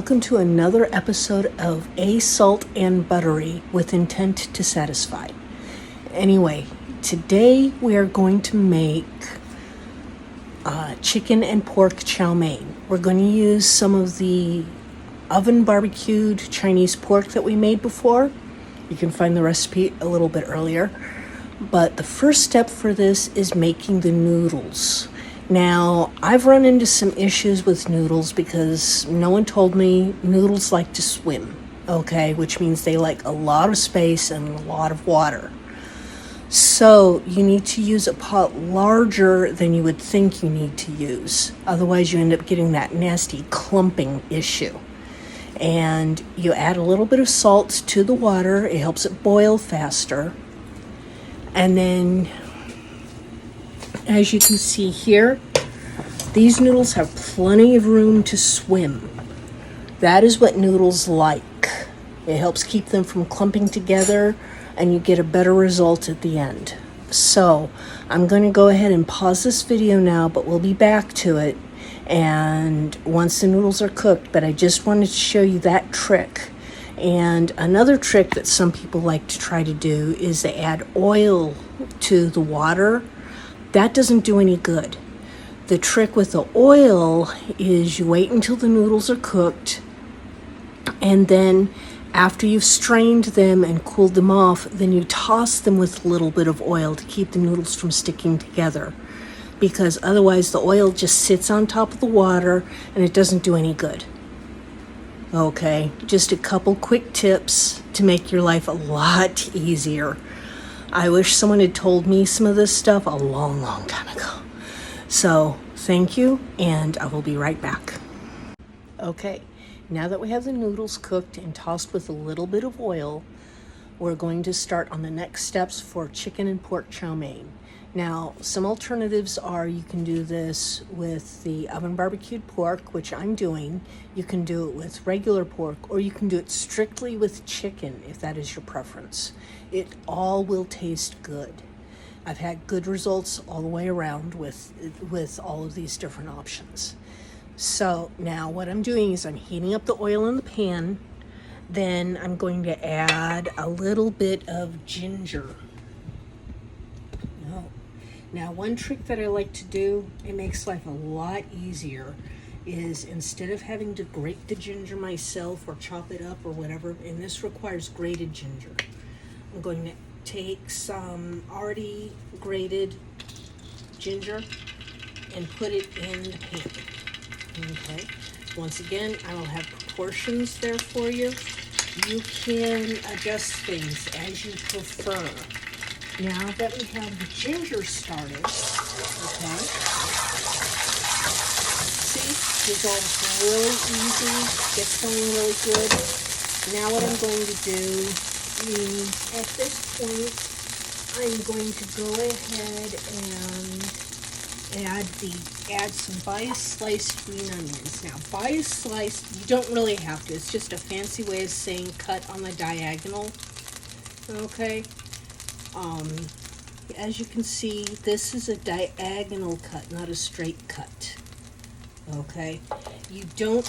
welcome to another episode of A Salt and Buttery with Intent to Satisfy. Anyway, today we are going to make chicken and pork chow mein. We're going to use some of the oven barbecued Chinese pork that we made before. You can find the recipe a little bit earlier. But the first step for this is making the noodles. Now, I've run into some issues with noodles because no one told me noodles like to swim, okay? Which means they like a lot of space and a lot of water. So you need to use a pot larger than you would think you need to use. Otherwise, you end up getting that nasty clumping issue. And you add a little bit of salt to the water. It helps it boil faster. And then, as you can see here, these noodles have plenty of room to swim. That is what noodles like. It helps keep them from clumping together, and you get a better result at the end. So, I'm going to go ahead and pause this video now, but we'll be back to it. And once the noodles are cooked, but I just wanted to show you that trick. And another trick that some people like to try to do is they add oil to the water. That doesn't do any good. The trick with the oil is you wait until the noodles are cooked, and then after you've strained them and cooled them off, then you toss them with a little bit of oil to keep the noodles from sticking together. Because otherwise the oil just sits on top of the water and it doesn't do any good. Okay, just a couple quick tips to make your life a lot easier. I wish someone had told me some of this stuff a long time ago. So, thank you, and I will be right back. Okay, now that we have the noodles cooked and tossed with a little bit of oil, we're going to start on the next steps for chicken and pork chow mein. Now, some alternatives are you can do this with the oven barbecued pork, which I'm doing. You can do it with regular pork, or you can do it strictly with chicken if that is your preference. It all will taste good. I've had good results all the way around with all of these different options. So now what I'm doing is I'm heating up the oil in the pan. Then I'm going to add a little bit of ginger. Now, one trick that I like to do, it makes life a lot easier, is instead of having to grate the ginger myself or chop it up or whatever, and this requires grated ginger, I'm going to take some already grated ginger and put it in the pan. Okay. Once again, I will have proportions there for you. You can adjust things as you prefer. Now that we have the ginger started, okay, see, dissolves really easy, gets going really good. Now what I'm going to do is, at this point, I'm going to go ahead and add some bias-sliced green onions. Now, bias-sliced, you don't really have to. It's just a fancy way of saying cut on the diagonal, okay? As you can see, this is a diagonal cut, not a straight cut. Okay, you don't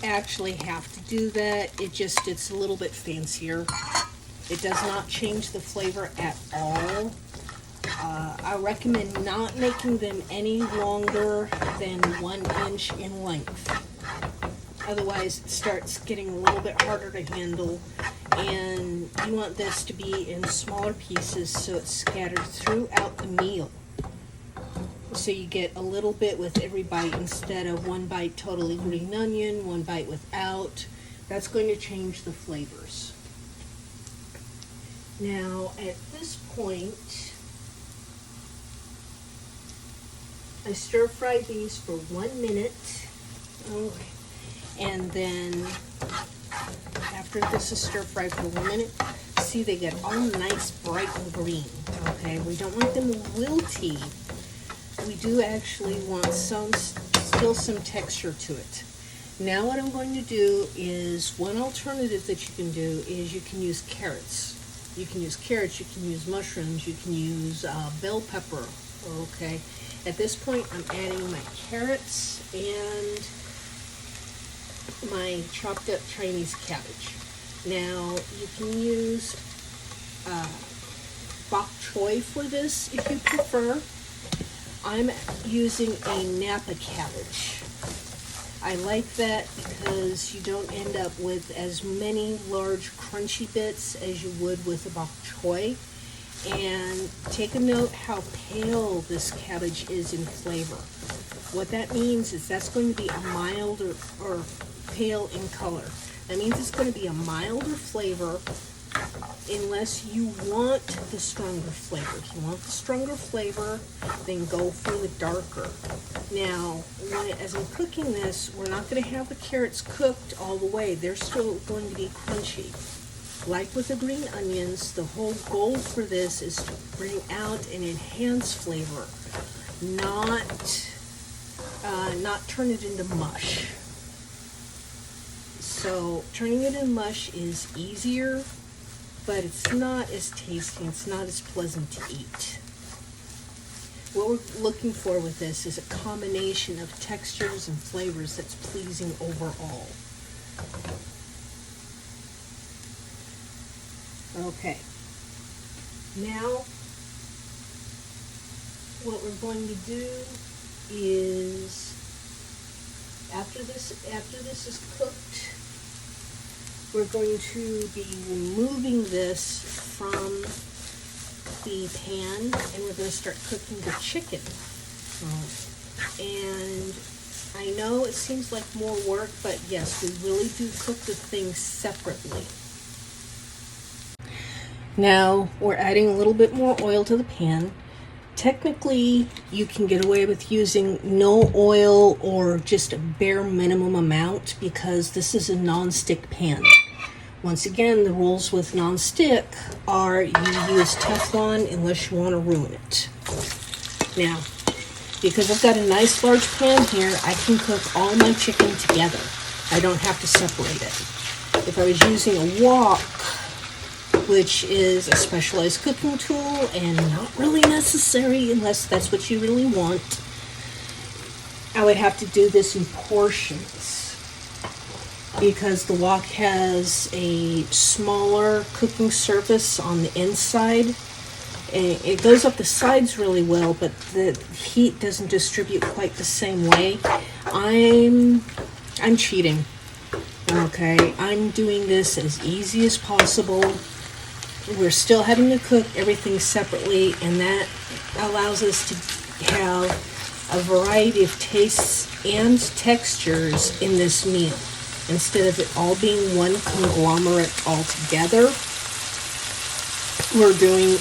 actually have to do that. It's a little bit fancier. It does not change the flavor at all. I recommend not making them any longer than 1 inch in length. Otherwise, it starts getting a little bit harder to handle. And you want this to be in smaller pieces so it's scattered throughout the meal. So you get a little bit with every bite instead of one bite totally green onion, one bite without. That's going to change the flavors. Now, at this point, I stir fry these for 1 minute. Okay. And then after this is stir fried for 1 minute, see they get all nice, bright and green. Okay, we don't want them wilty. We do actually want still some texture to it. Now what I'm going to do is, one alternative that you can do is you can use carrots. You can use carrots, you can use mushrooms, you can use bell pepper. Okay, at this point I'm adding my carrots and my chopped up Chinese cabbage. Now, you can use Bok Choy for this if you prefer. I'm using a Napa Cabbage. I like that because you don't end up with as many large crunchy bits as you would with a Bok Choy. And take a note how pale this cabbage is in flavor. What that means is that's going to be a milder or pale in color. That means it's going to be a milder flavor unless you want the stronger flavor. If you want the stronger flavor, then go for the darker. Now, as I'm cooking this, we're not going to have the carrots cooked all the way. They're still going to be crunchy. Like with the green onions, the whole goal for this is to bring out an enhanced flavor, not turn it into mush. So turning it into mush is easier, but it's not as tasty, it's not as pleasant to eat. What we're looking for with this is a combination of textures and flavors that's pleasing overall. Okay, now what we're going to do is after this is cooked, we're going to be removing this from the pan and we're going to start cooking the chicken. And I know it seems like more work, but yes, we really do cook the things separately. Now we're adding a little bit more oil to the pan. Technically, you can get away with using no oil or just a bare minimum amount because this is a non-stick pan. Once again, the rules with non-stick are you use Teflon unless you want to ruin it. Now, because I've got a nice large pan here, I can cook all my chicken together. I don't have to separate it. If I was using a wok, which is a specialized cooking tool and not really necessary unless that's what you really want, I would have to do this in portions because the wok has a smaller cooking surface on the inside. And it goes up the sides really well, but the heat doesn't distribute quite the same way. I'm cheating. Okay, I'm doing this as easy as possible. We're still having to cook everything separately, and that allows us to have a variety of tastes and textures in this meal. Instead of it all being one conglomerate altogether, we're doing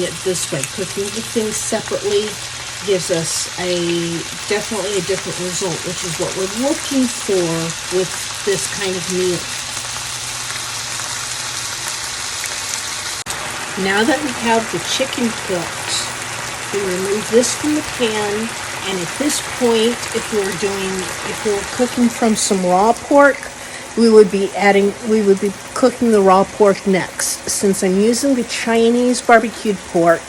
it this way. Cooking the things separately gives us definitely a different result, which is what we're looking for with this kind of meal. Now that we have the chicken cooked, we remove this from the pan, and at this point, if we were cooking from some raw pork, we would be cooking the raw pork next. Since I'm using the Chinese barbecued pork,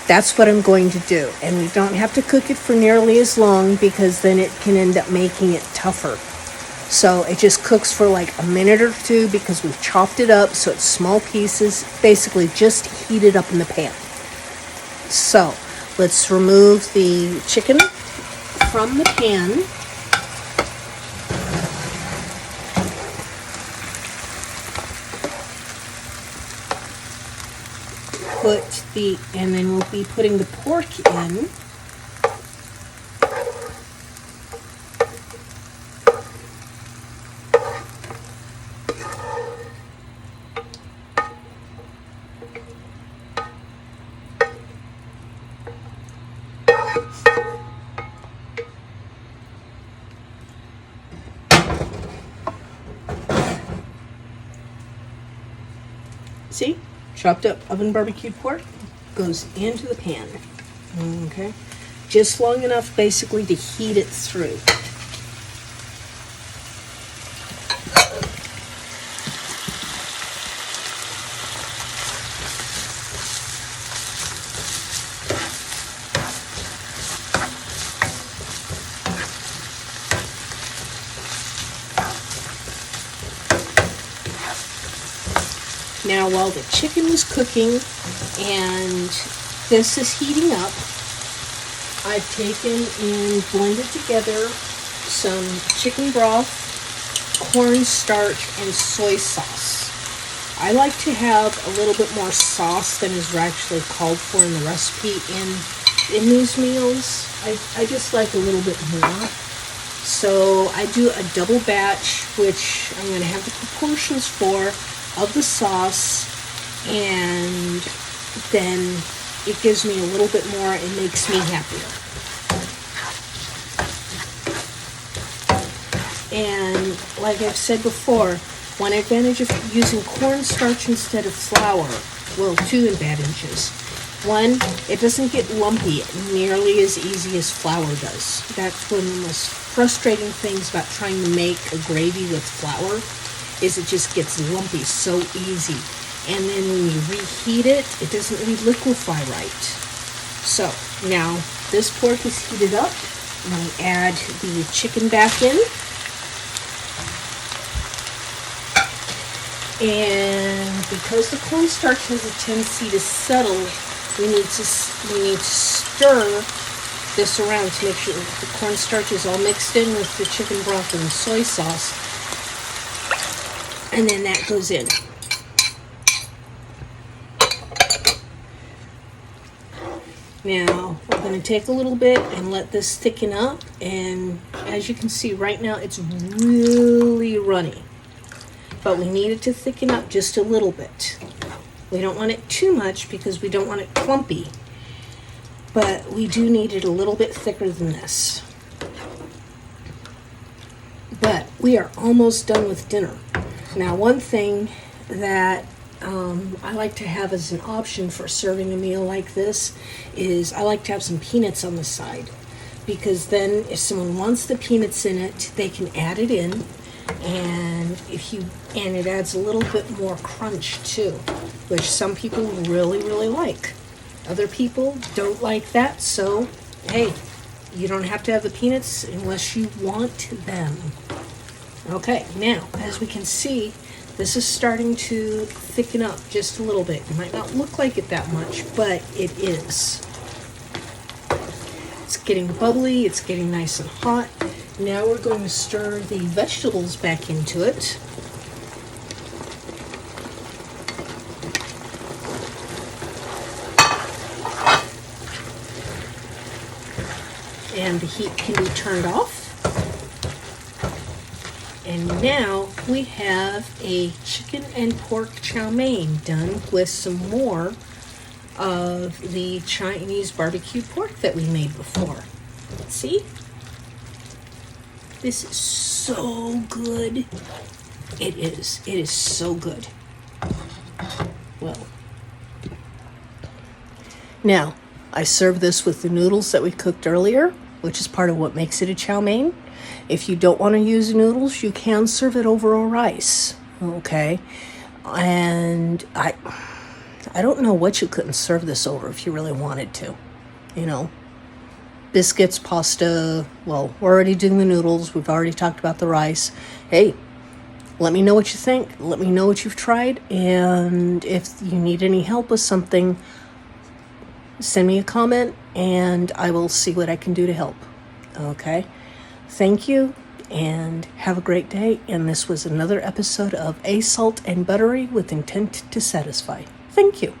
that's what I'm going to do. And we don't have to cook it for nearly as long because then it can end up making it tougher. So it just cooks for like a minute or two because we've chopped it up so it's small pieces, basically just heat it up in the pan. So let's remove the chicken from the pan. And then we'll be putting the pork in. See? Chopped up oven barbecued pork goes into the pan. Okay? Just long enough basically to heat it through. Now, while the chicken was cooking and this is heating up, I've taken and blended together some chicken broth, cornstarch, and soy sauce. I like to have a little bit more sauce than is actually called for in the recipe in these meals. I just like a little bit more. So I do a double batch, which I'm going to have the proportions for of the sauce, and then it gives me a little bit more and makes me happier. And like I've said before, one advantage of using cornstarch instead of flour, well, two advantages. One, it doesn't get lumpy nearly as easy as flour does. That's one of the most frustrating things about trying to make a gravy with flour, is it just gets lumpy so easy. And then when you reheat it, it doesn't really liquefy right. So now this pork is heated up. I'm going to add the chicken back in. And because the cornstarch has a tendency to settle, we need to stir this around to make sure that the cornstarch is all mixed in with the chicken broth and the soy sauce. And then that goes in. Now, we're going to take a little bit and let this thicken up. And as you can see right now, it's really runny. But we need it to thicken up just a little bit. We don't want it too much because we don't want it clumpy. But we do need it a little bit thicker than this. But we are almost done with dinner. Now, one thing that I like to have as an option for serving a meal like this is I like to have some peanuts on the side. Because then if someone wants the peanuts in it, they can add it in. And it adds a little bit more crunch too, which some people really, really like. Other people don't like that, so hey, you don't have to have the peanuts unless you want them. Okay, now as we can see, this is starting to thicken up just a little bit. It might not look like it that much, but it is. It's getting bubbly, it's getting nice and hot. Now we're going to stir the vegetables back into it. And the heat can be turned off. And now we have a chicken and pork chow mein done with some more of the Chinese barbecue pork that we made before. See? This is so good. It is. It is so good. Well. Now, I serve this with the noodles that we cooked earlier, which is part of what makes it a chow mein. If you don't want to use noodles, you can serve it over a rice. Okay? And I don't know what you couldn't serve this over if you really wanted to. You know? Biscuits, pasta, well, we're already doing the noodles. We've already talked about the rice. Hey, let me know what you think. Let me know what you've tried. And if you need any help with something, send me a comment and I will see what I can do to help. Okay? Thank you and have a great day. And this was another episode of A Salt and Buttery with Intent to Satisfy. Thank you.